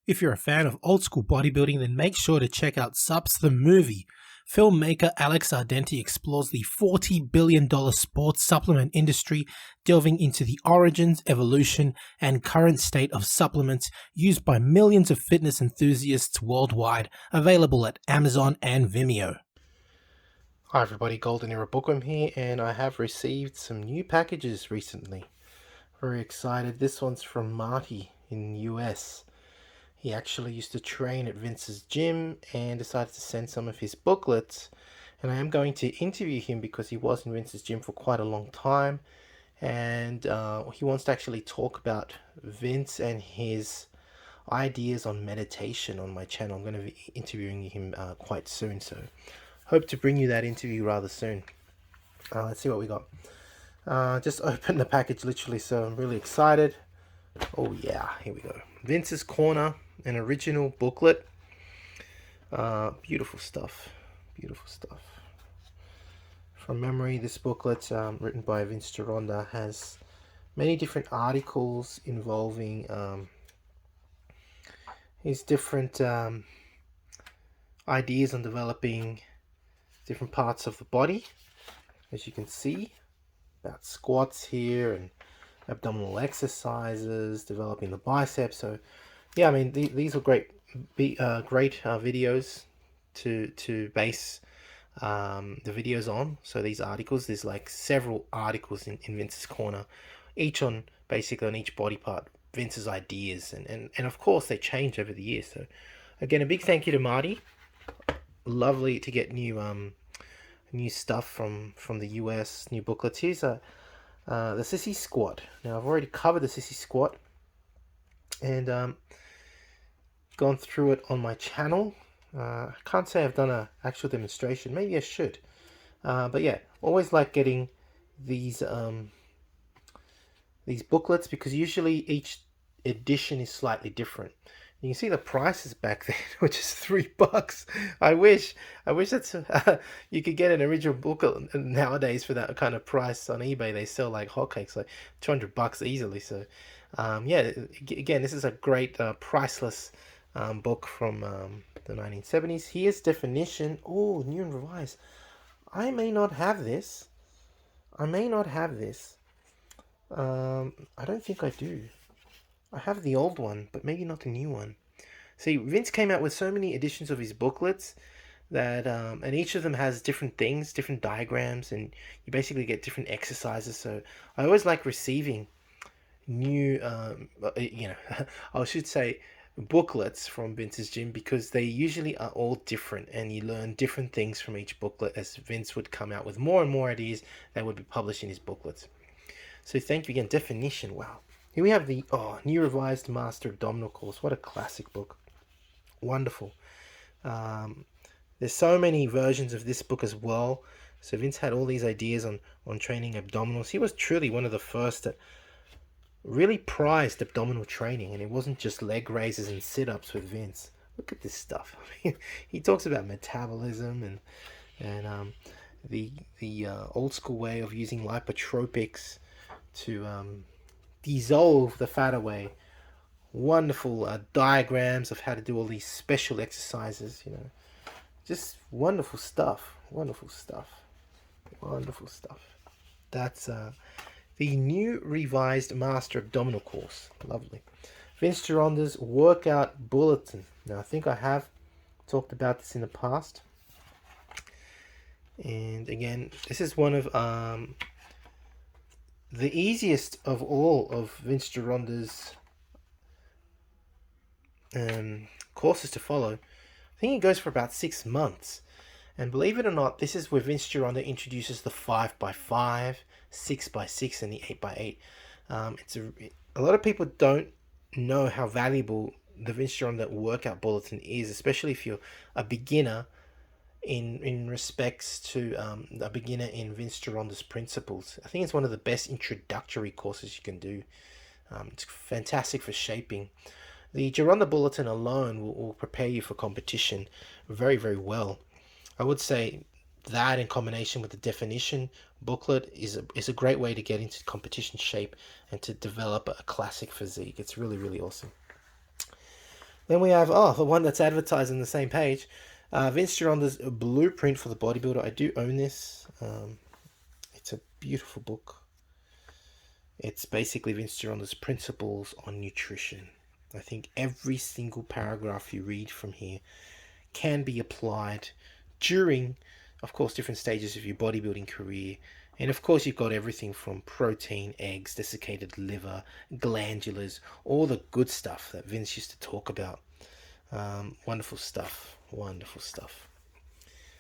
If you're a fan of old school bodybuilding, then make sure to check out Subs the Movie. Filmmaker Alex Ardenti explores the $40 billion sports supplement industry, delving into the origins, evolution, and current state of supplements used by millions of fitness enthusiasts worldwide, available at Amazon and Vimeo. Hi everybody, Golden Era Bookworm here, and I have received some new packages recently. Very excited. This one's from Marty in the US. He actually used to train at Vince's gym and decided to send some of his booklets. And I am going to interview him because he was in Vince's gym for quite a long time. And he wants to actually talk about Vince and his ideas on meditation on my channel. I'm going to be interviewing him quite soon, so hope to bring you that interview rather soon. Let's see what we got. Just opened the package literally, so I'm really excited. Oh yeah, here we go. Vince's Corner, an original booklet. Beautiful stuff. Beautiful stuff. From memory, this booklet, written by Vince Gironda, has many different articles involving his different ideas on developing different parts of the body. As you can see, about squats here and abdominal exercises, developing the biceps. So yeah, I mean, these are great videos to base the videos on. So these articles, there's like several articles in Vince's Corner, each on basically on each body part, Vince's ideas, and of course they change over the years. So again, a big thank you to Marty. Lovely to get new stuff from the US, new booklets. Here's the sissy squat. Now I've already covered the sissy squat and gone through it on my channel. I can't say I've done an actual demonstration. Maybe I should. But yeah, always like getting these booklets because usually each edition is slightly different. You can see the prices back then, which is $3. I wish that's you could get an original booklet nowadays for that kind of price on eBay. They sell like hotcakes, like $200 easily. So, yeah, again, this is a great priceless book from the 1970s. Here's definition. Oh, new and revised. I may not have this. I don't think I do. I have the old one, but maybe not the new one. See, Vince came out with so many editions of his booklets that, and each of them has different things, different diagrams, and you basically get different exercises. So I always like receiving new, I should say, booklets from Vince's gym because they usually are all different, and you learn different things from each booklet as Vince would come out with more and more ideas that would be published in his booklets. So thank you again. Definition. Wow. Here we have the New Revised Master Abdominal Course. What a classic book. Wonderful. There's so many versions of this book as well. So Vince had all these ideas on training abdominals. He was truly one of the first that really prized abdominal training, and it wasn't just leg raises and sit-ups with Vince. Look at this stuff. I mean, he talks about metabolism and the old school way of using lipotropics to dissolve the fat away. Wonderful diagrams of how to do all these special exercises, just wonderful stuff. That's the New Revised Master Abdominal Course. Lovely. Vince Gironda's Workout Bulletin. Now I think I have talked about this in the past, and again, this is one of the easiest of all of Vince Gironda's courses to follow. I think it goes for about 6 months, and believe it or not, this is where Vince Gironda introduces the 5x5, 6x6, and the 8x8. It's a lot of people don't know how valuable the Vince Gironda workout bulletin is, especially if you're a beginner in respects to a beginner in Vince Gironda's principles. I think it's one of the best introductory courses you can do. It's fantastic for shaping. The Gironda Bulletin alone will prepare you for competition very, very well. I would say that in combination with the definition booklet is a great way to get into competition shape and to develop a classic physique. It's really, really awesome. Then we have, the one that's advertised on the same page. Vince Gironda's Blueprint for the Bodybuilder. I do own this. It's a beautiful book. It's basically Vince Gironda's principles on nutrition. I think every single paragraph you read from here can be applied during, of course, different stages of your bodybuilding career. And of course, you've got everything from protein, eggs, desiccated liver, glandulars, all the good stuff that Vince used to talk about. Wonderful stuff. Wonderful stuff.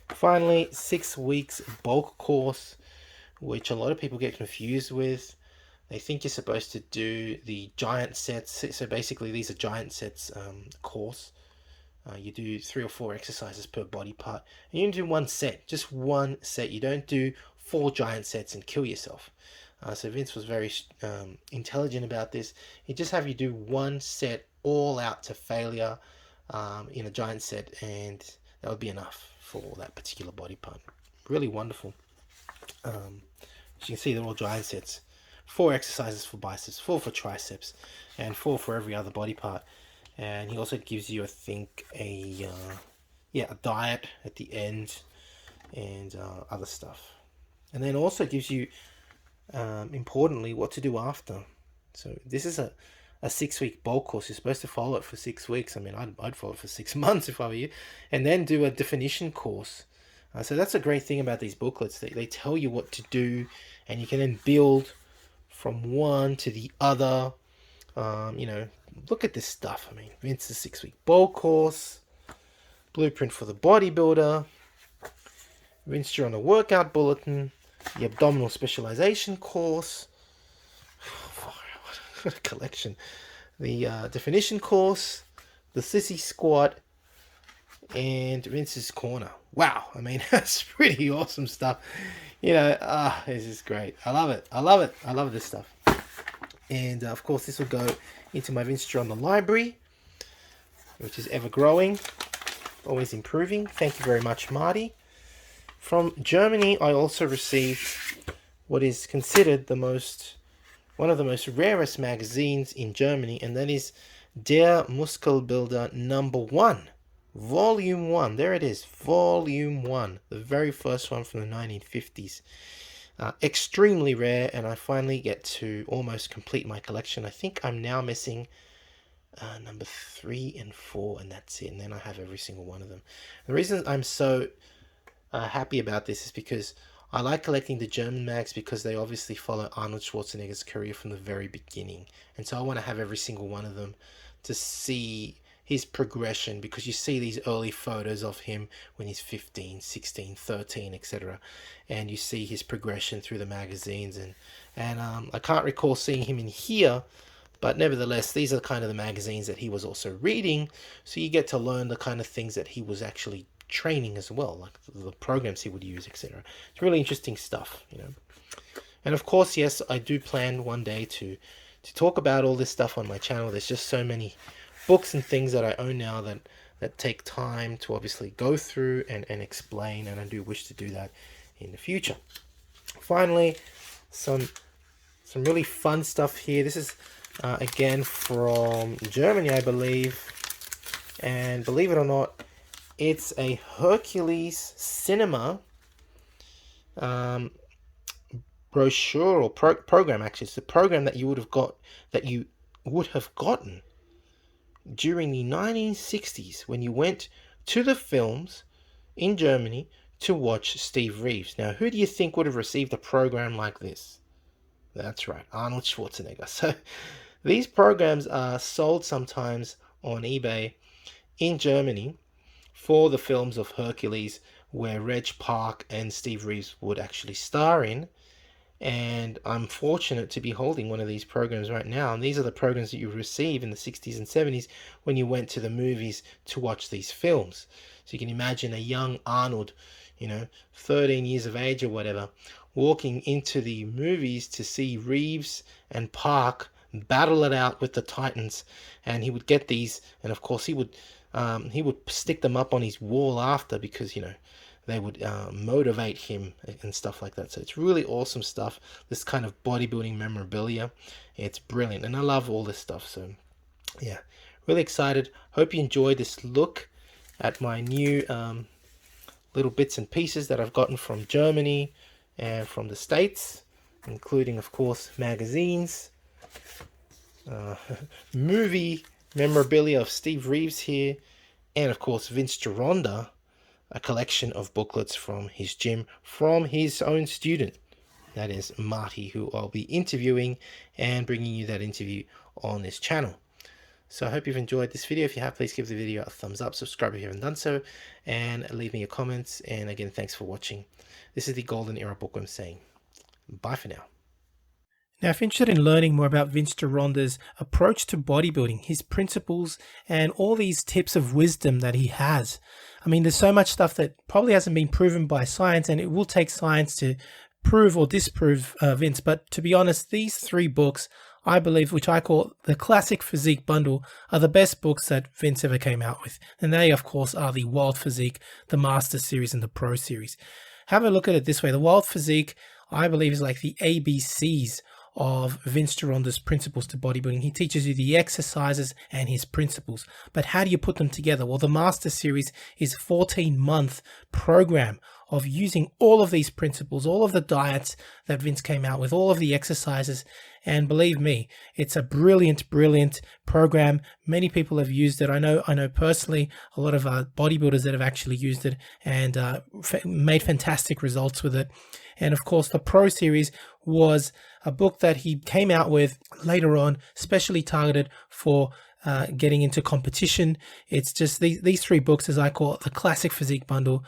Finally, 6 weeks bulk course, which a lot of people get confused with. They think you're supposed to do the giant sets. So basically, these are giant sets course. You do 3 or 4 exercises per body part. And you do one set, just one set. You don't do 4 giant sets and kill yourself. So Vince was very intelligent about this. He just have you do one set all out to failure in a giant set, and that would be enough for that particular body part. Really wonderful. As you can see, they're all giant sets. 4 exercises for biceps, 4 for triceps, and 4 for every other body part. And he also gives you, I think, a diet at the end, and other stuff. And then also gives you, importantly, what to do after. So this is a 6-week bulk course. You're supposed to follow it for 6 weeks. I mean, I'd follow it for 6 months if I were you, and then do a definition course. So that's a great thing about these booklets. They tell you what to do, and you can then build from one to the other. Look at this stuff. I mean, Vince's 6-week bulk course, Blueprint for the Bodybuilder, Vince Gironda Workout Bulletin, the Abdominal Specialization course. What a collection. The Definition course, the Sissy Squat, and Vince's Corner. Wow, I mean, that's pretty awesome stuff. This is great. I love it. I love this stuff. And of course, this will go into my Vince Gironda library, which is ever growing, always improving. Thank you very much, Marty. From Germany, I also received what is considered one of the most rarest magazines in Germany, and that is Der Muskelbilder number 1. Volume 1. There it is. Volume 1. The very first one from the 1950s. Extremely rare, and I finally get to almost complete my collection. I think I'm now missing number 3 and 4, and that's it. And then I have every single one of them. The reason I'm so happy about this is because I like collecting the German mags, because they obviously follow Arnold Schwarzenegger's career from the very beginning. And so I want to have every single one of them to see his progression, because you see these early photos of him when he's 15, 16, 13, etc. And you see his progression through the magazines. And I can't recall seeing him in here, but nevertheless, these are kind of the magazines that he was also reading. So you get to learn the kind of things that he was actually training as well, like the programs he would use, etc. It's really interesting stuff, And of course, yes, I do plan one day to talk about all this stuff on my channel. There's just so many books and things that I own now that take time to obviously go through and explain, and I do wish to do that in the future. Finally, some really fun stuff here. This is again from Germany, I believe, and believe it or not, it's a Hercules Cinema brochure or program. Actually, it's the program that you would have gotten during the 1960s when you went to the films in Germany to watch Steve Reeves. Now, who do you think would have received a program like this? That's right, Arnold Schwarzenegger. So these programs are sold sometimes on eBay in Germany for the films of Hercules, where Reg Park and Steve Reeves would actually star in. And I'm fortunate to be holding one of these programs right now. And these are the programs that you receive in the 60s and 70s when you went to the movies to watch these films. So you can imagine a young Arnold, 13 years of age or whatever, walking into the movies to see Reeves and Park battle it out with the Titans. And he would get these, and of course he would stick them up on his wall after, because, they would motivate him and stuff like that. So it's really awesome stuff, this kind of bodybuilding memorabilia. It's brilliant, and I love all this stuff. So yeah, Really excited. Hope you enjoyed this look at my new little bits and pieces that I've gotten from Germany and from the States, including, of course, magazines, movie memorabilia of Steve Reeves here, and of course Vince Gironda, a collection of booklets from his gym from his own student, that is Marty, who I'll be interviewing and bringing you that interview on this channel. So I hope you've enjoyed this video. If you have, please give the video a thumbs up, subscribe if you haven't done so, and leave me your comments. And again, thanks for watching. This is the Golden Era Bookworm saying bye for now. Now, if you're interested in learning more about Vince Gironda's approach to bodybuilding, his principles, and all these tips of wisdom that he has, I mean, there's so much stuff that probably hasn't been proven by science, and it will take science to prove or disprove Vince. But to be honest, these 3 books, I believe, which I call the Classic Physique Bundle, are the best books that Vince ever came out with. And they, of course, are the Wild Physique, the Master Series, and the Pro Series. Have a look at it this way. The Wild Physique, I believe, is like the ABCs of Vince Gironda's principles to bodybuilding. He teaches you the exercises and his principles. But how do you put them together? Well, the Master Series is a 14-month program of using all of these principles, all of the diets that Vince came out with, all of the exercises. And believe me, it's a brilliant, brilliant program. Many people have used it. I know personally a lot of bodybuilders that have actually used it and made fantastic results with it. And of course, the Pro Series was a book that he came out with later on, specially targeted for getting into competition. It's just these 3 books, as I call it, the Classic Physique Bundle,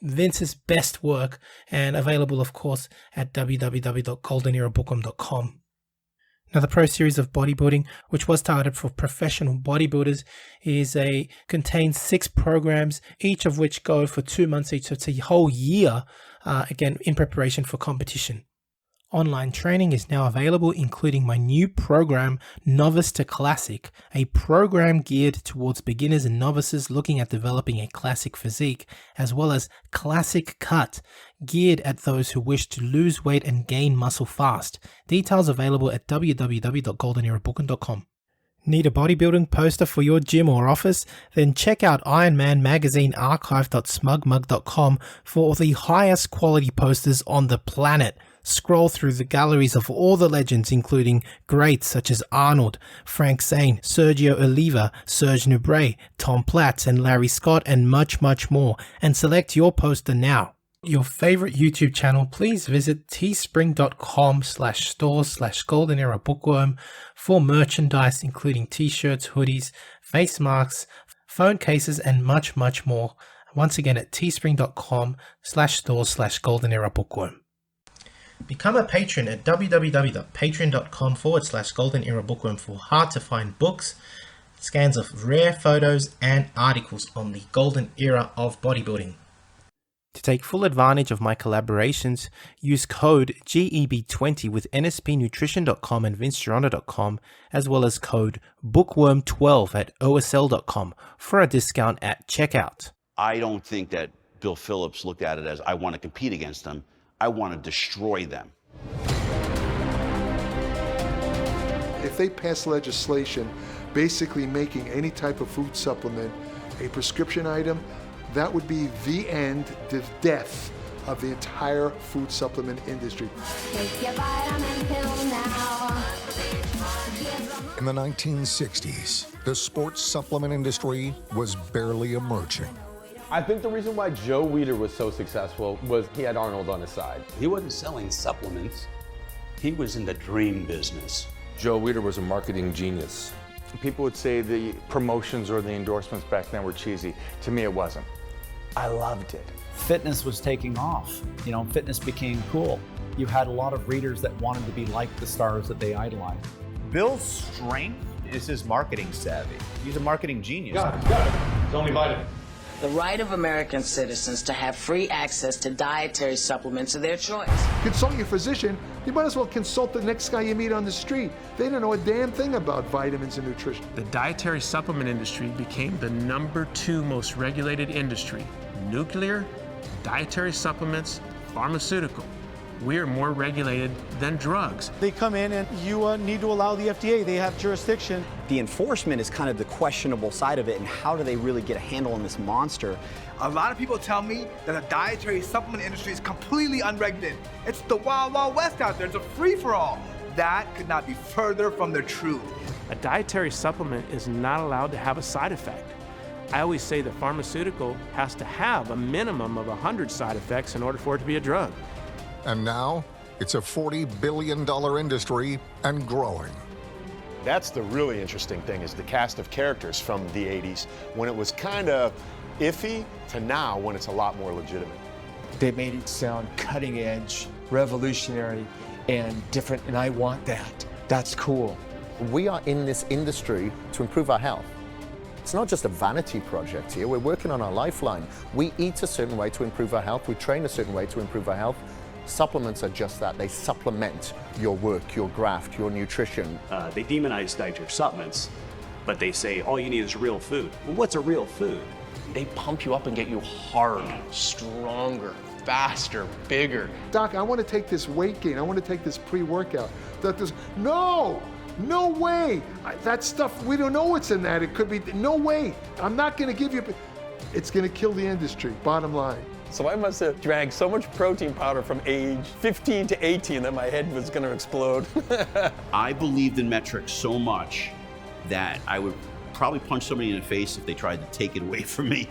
Vince's best work, and available, of course, at www.goldenerabookworm.com. Now, the Pro Series of Bodybuilding, which was targeted for professional bodybuilders, contains 6 programs, each of which go for 2 months each. So it's a whole year, again, in preparation for competition. Online training is now available, including my new program, Novice to Classic, a program geared towards beginners and novices looking at developing a classic physique, as well as Classic Cut, geared at those who wish to lose weight and gain muscle fast. Details available at www.goldenerabookworm.com. Need a bodybuilding poster for your gym or office? Then check out Iron Man Magazine archive.smugmug.com for the highest quality posters on the planet. Scroll through the galleries of all the legends, including greats such as Arnold, Frank Zane, Sergio Oliva, Serge Nubret, Tom Platz, and Larry Scott, and much, much more, and select your poster now. Your favorite YouTube channel, please visit teespring.com/stores/Golden Era Bookworm for merchandise, including t-shirts, hoodies, face masks, phone cases, and much, much more. Once again, at teespring.com/stores/Golden Era Bookworm. Become a patron at www.patreon.com/Golden Era Bookworm for hard to find books, scans of rare photos, and articles on the golden era of bodybuilding. To take full advantage of my collaborations, use code GEB20 with NSPNutrition.com and VinceGironda.com, as well as code Bookworm12 at OSL.com for a discount at checkout. I don't think that Bill Phillips looked at it as, I want to compete against them. I want to destroy them. If they pass legislation basically making any type of food supplement a prescription item, that would be the end, the death of the entire food supplement industry. Take your vitamin pill now. In the 1960s, the sports supplement industry was barely emerging. I think the reason why Joe Weider was so successful was he had Arnold on his side. He wasn't selling supplements. He was in the dream business. Joe Weider was a marketing genius. People would say the promotions or the endorsements back then were cheesy. To me, it wasn't. I loved it. Fitness was taking off. You know, fitness became cool. You had a lot of readers that wanted to be like the stars that they idolized. Bill's strength is his marketing savvy. He's a marketing genius. Got it. It's only vitamin. The right of American citizens to have free access to dietary supplements of their choice. Consult your physician. You might as well consult the next guy you meet on the street. They don't know a damn thing about vitamins and nutrition. The dietary supplement industry became the #2 most regulated industry. Nuclear, dietary supplements, pharmaceutical. we're more regulated than drugs. They come in and you need to allow the FDA. They have jurisdiction. The enforcement is kind of the questionable side of it, and how do they really get a handle on this monster? A lot of people tell me that the dietary supplement industry is completely unregulated. It's the wild, wild west out there. It's a free-for-all. That could not be further from the truth. A dietary supplement is not allowed to have a side effect. I always say the pharmaceutical has to have a minimum of 100 side effects in order for it to be a drug. And now, it's a $40 billion industry and growing. That's the really interesting thing, is the cast of characters from the 80s, when it was kind of iffy, to now when it's a lot more legitimate. They made it sound cutting edge, revolutionary, and different, and I want that. That's cool. We are in this industry to improve our health. It's not just a vanity project here. We're working on our lifeline. We eat a certain way to improve our health. We train a certain way to improve our health. Supplements are just that. They supplement your work, your graft, your nutrition. They demonize dietary supplements, but they say all you need is real food. Well, what's a real food? They pump you up and get you hard, stronger, faster, bigger. Doc, I want to take this weight gain. I want to take this pre-workout. No way. That stuff, we don't know what's in that. It could be, no way. I'm not going to give you, it's going to kill the industry, bottom line. So I must have drank so much protein powder from age 15 to 18 that my head was going to explode. I believed in metrics so much that I would probably punch somebody in the face if they tried to take it away from me.